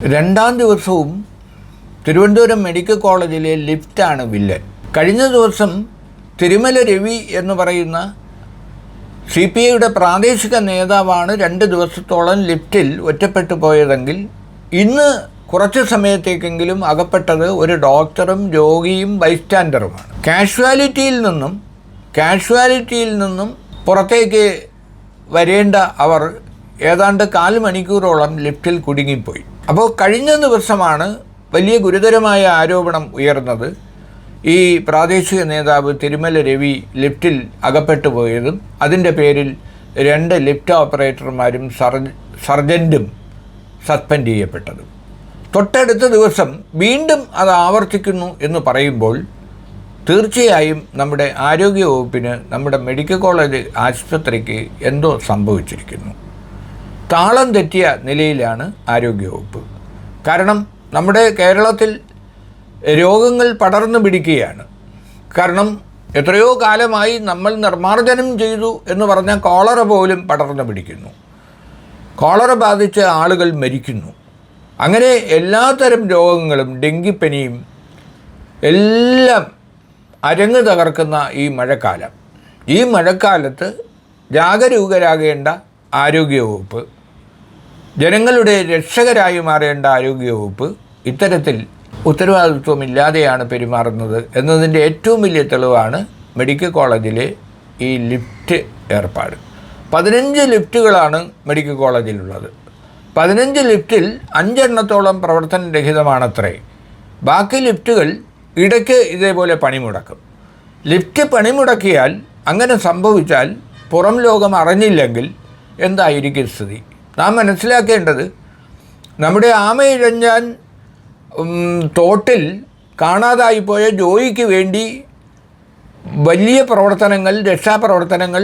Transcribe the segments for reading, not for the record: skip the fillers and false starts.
രണ്ടാം ദിവസവും തിരുവനന്തപുരം മെഡിക്കൽ കോളേജിലെ ലിഫ്റ്റാണ് വില്ലൻ. കഴിഞ്ഞ ദിവസം തിരുമല രവി എന്ന് പറയുന്ന CPIയുടെ പ്രാദേശിക നേതാവാണ് 2 ദിവസത്തോളം ലിഫ്റ്റിൽ ഒറ്റപ്പെട്ടു പോയതെങ്കിൽ ഇന്ന് കുറച്ച് സമയത്തേക്കെങ്കിലും അകപ്പെട്ടത് ഒരു ഡോക്ടറും രോഗിയും ബൈസ്റ്റാൻഡറുമാണ്. കാഷ്വാലിറ്റിയിൽ നിന്നും പുറത്തേക്ക് വരേണ്ട അവർ ഏതാണ്ട് 4 മണിക്കൂറോളം ലിഫ്റ്റിൽ കുടുങ്ങിപ്പോയി. അപ്പോൾ കഴിഞ്ഞ ദിവസമാണ് വലിയ ഗുരുതരമായ ആരോപണം ഉയർന്നത്. ഈ പ്രാദേശിക നേതാവ് തിരുമല രവി ലിഫ്റ്റിൽ അകപ്പെട്ടു പോയതും അതിൻ്റെ പേരിൽ 2 ലിഫ്റ്റ് ഓപ്പറേറ്റർമാരും സർജൻറ്റും സസ്പെൻഡ് ചെയ്യപ്പെട്ടതും. തൊട്ടടുത്ത ദിവസം വീണ്ടും അത് ആവർത്തിക്കുന്നു എന്ന് പറയുമ്പോൾ തീർച്ചയായും നമ്മുടെ ആരോഗ്യവകുപ്പിന്, നമ്മുടെ മെഡിക്കൽ കോളേജ് ആശുപത്രിക്ക് എന്തോ സംഭവിച്ചിരിക്കുന്നു. താളം തെറ്റിയ നിലയിലാണ് ആരോഗ്യവകുപ്പ്. കാരണം നമ്മുടെ കേരളത്തിൽ രോഗങ്ങൾ പടർന്നു പിടിക്കുകയാണ്. കാരണം എത്രയോ കാലമായി നമ്മൾ നിർമ്മാർജ്ജനം ചെയ്തു എന്ന് പറഞ്ഞാൽ കോളറ പോലും പടർന്നു പിടിക്കുന്നു. കോളറ ബാധിച്ച ആളുകൾ മരിക്കുന്നു. അങ്ങനെ എല്ലാത്തരം രോഗങ്ങളും, ഡെങ്കിപ്പനിയും എല്ലാം അരങ്ങ് തകർക്കുന്ന ഈ മഴക്കാലത്ത് ജാഗരൂകരാകേണ്ട ആരോഗ്യവകുപ്പ്, ജനങ്ങളുടെ രക്ഷകരായി മാറേണ്ട ആരോഗ്യവകുപ്പ് ഇത്തരത്തിൽ ഉത്തരവാദിത്വമില്ലാതെയാണ് പെരുമാറുന്നത് എന്നതിൻ്റെ ഏറ്റവും വലിയ തെളിവാണ് മെഡിക്കൽ കോളേജിലെ ഈ ലിഫ്റ്റ് ഏർപ്പാട്. 15 ലിഫ്റ്റുകളാണ് മെഡിക്കൽ കോളേജിലുള്ളത്. 15 ലിഫ്റ്റിൽ 5 എണ്ണത്തോളം പ്രവർത്തനരഹിതമാണത്രേ. ബാക്കി ലിഫ്റ്റുകൾ ഇടയ്ക്ക് ഇതേപോലെ പണിമുടക്കും. ലിഫ്റ്റ് പണിമുടക്കിയാൽ, അങ്ങനെ സംഭവിച്ചാൽ, പുറം ലോകം അറിഞ്ഞില്ലെങ്കിൽ എന്തായിരിക്കും സ്ഥിതി? നാം മനസ്സിലാക്കേണ്ടത്, നമ്മുടെ ആമയിഴഞ്ഞാൻ തോട്ടിൽ കാണാതായിപ്പോയ ജോയിക്ക് വേണ്ടി വലിയ പ്രവർത്തനങ്ങൾ, രക്ഷാപ്രവർത്തനങ്ങൾ,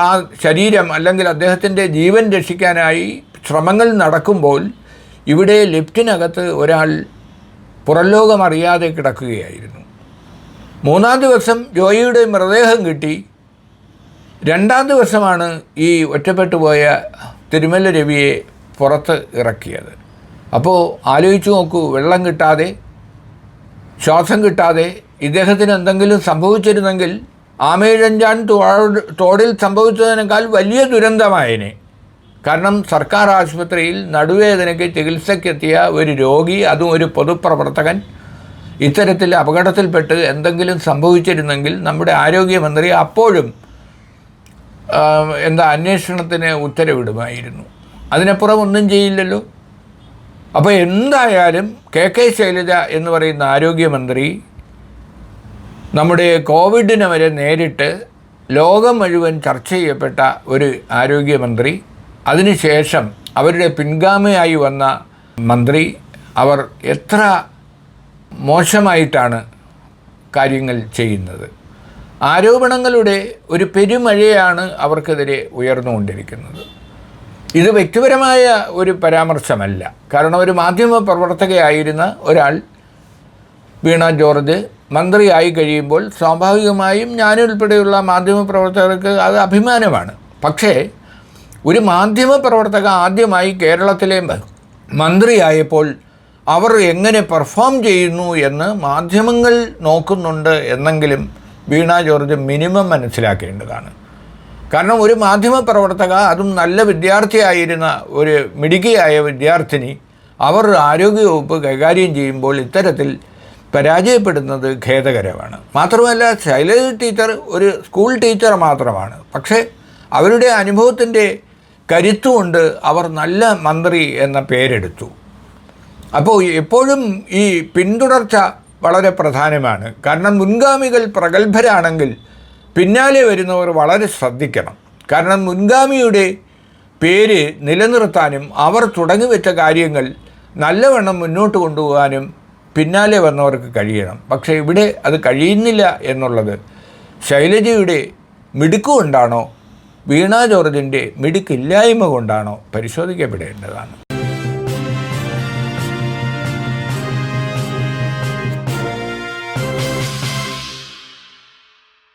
ആ ശരീരം അല്ലെങ്കിൽ അദ്ദേഹത്തിൻ്റെ ജീവൻ രക്ഷിക്കാനായി ശ്രമങ്ങൾ നടക്കുമ്പോൾ ഇവിടെ ലിഫ്റ്റിനകത്ത് ഒരാൾ പുറംലോകം അറിയാതെ കിടക്കുകയായിരുന്നു. 3-ാം ദിവസം ജോയിയുടെ മൃതദേഹം കിട്ടി. 2-ാം ദിവസമാണ് ഈ ഒറ്റപ്പെട്ടു പോയ തിരുമല രവിയെ പുറത്ത് ഇറക്കിയത്. അപ്പോൾ ആലോചിച്ച് നോക്കൂ, വെള്ളം കിട്ടാതെ, ശ്വാസം കിട്ടാതെ ഇദ്ദേഹത്തിന് എന്തെങ്കിലും സംഭവിച്ചിരുന്നെങ്കിൽ ആമയിഴഞ്ചാൻ തോടിൽ സംഭവിച്ചതിനേക്കാൾ വലിയ ദുരന്തമായേനെ. കാരണം സർക്കാർ ആശുപത്രിയിൽ നടുവേദനയ്ക്ക് ചികിത്സയ്ക്കെത്തിയ ഒരു രോഗി, അതും ഒരു പൊതുപ്രവർത്തകൻ, ഇത്തരത്തിൽ അപകടത്തിൽപ്പെട്ട് എന്തെങ്കിലും സംഭവിച്ചിരുന്നെങ്കിൽ നമ്മുടെ ആരോഗ്യമന്ത്രി അപ്പോഴും അന്വേഷണത്തിന് ഉത്തരവിടുമായിരുന്നു. അതിനപ്പുറം ഒന്നും ചെയ്യില്ലല്ലോ. അപ്പോൾ എന്തായാലും KK ശൈലജ എന്ന് പറയുന്ന ആരോഗ്യമന്ത്രി നമ്മുടെ കോവിഡിനെ വരെ നേരിട്ട് ലോകം മുഴുവൻ ചർച്ച ചെയ്യപ്പെട്ട ഒരു ആരോഗ്യമന്ത്രി, അതിനുശേഷം അവരുടെ പിൻഗാമിയായി വന്ന മന്ത്രി, അവർ എത്ര മോശമായിട്ടാണ് കാര്യങ്ങൾ ചെയ്യുന്നത്. ആരോപണങ്ങളുടെ ഒരു പെരുമഴയാണ് അവർക്കെതിരെ ഉയർന്നുകൊണ്ടിരിക്കുന്നത്. ഇത് വ്യക്തിപരമായ ഒരു പരാമർശമല്ല. കാരണം ഒരു മാധ്യമ പ്രവർത്തകയായിരുന്ന ഒരാൾ, വീണ ജോർജ്, മന്ത്രിയായി കഴിയുമ്പോൾ സ്വാഭാവികമായും ഞാനുൾപ്പെടെയുള്ള മാധ്യമ പ്രവർത്തകർക്ക് അത് അഭിമാനമാണ്. പക്ഷേ ഒരു മാധ്യമ പ്രവർത്തക ആദ്യമായി കേരളത്തിലെ മന്ത്രിയായപ്പോൾ അവർ എങ്ങനെ പെർഫോം ചെയ്യുന്നു എന്ന് മാധ്യമങ്ങൾ നോക്കുന്നുണ്ട് എന്നെങ്കിലും വീണ ജോർജ് മിനിമം മനസ്സിലാക്കേണ്ടതാണ്. കാരണം ഒരു മാധ്യമ പ്രവർത്തക, അതും നല്ല വിദ്യാർത്ഥിയായിരുന്ന ഒരു മിടുക്കിയായ വിദ്യാർത്ഥിനി, അവർ ആരോഗ്യവകുപ്പ് കൈകാര്യം ചെയ്യുമ്പോൾ ഇത്തരത്തിൽ പരാജയപ്പെടുന്നത് ഖേദകരമാണ്. മാത്രമല്ല, ശൈലജ ടീച്ചർ ഒരു സ്കൂൾ ടീച്ചർ മാത്രമാണ്. പക്ഷേ അവരുടെ അനുഭവത്തിൻ്റെ കരുത്തുകൊണ്ട് അവർ നല്ല മന്ത്രി എന്ന പേരെടുത്തു. അപ്പോൾ എപ്പോഴും ഈ പിന്തുടർച്ച വളരെ പ്രധാനമാണ്. കാരണം മുൻഗാമികൾ പ്രഗത്ഭരാണെങ്കിൽ പിന്നാലെ വരുന്നവർ വളരെ ശ്രദ്ധിക്കണം. കാരണം മുൻഗാമിയുടെ പേര് നിലനിർത്താനും അവർ തുടങ്ങിവെച്ച കാര്യങ്ങൾ നല്ലവണ്ണം മുന്നോട്ട് കൊണ്ടുപോകാനും പിന്നാലെ വന്നവർക്ക് കഴിയണം. പക്ഷേ ഇവിടെ അത് കഴിയുന്നില്ല എന്നുള്ളത് ശൈലജയുടെ മിടുക്കുകൊണ്ടാണോ, വീണ ജോർജിൻ്റെ മിടുക്കില്ലായ്മ കൊണ്ടാണോ പരിശോധിക്കപ്പെടേണ്ടതാണ്.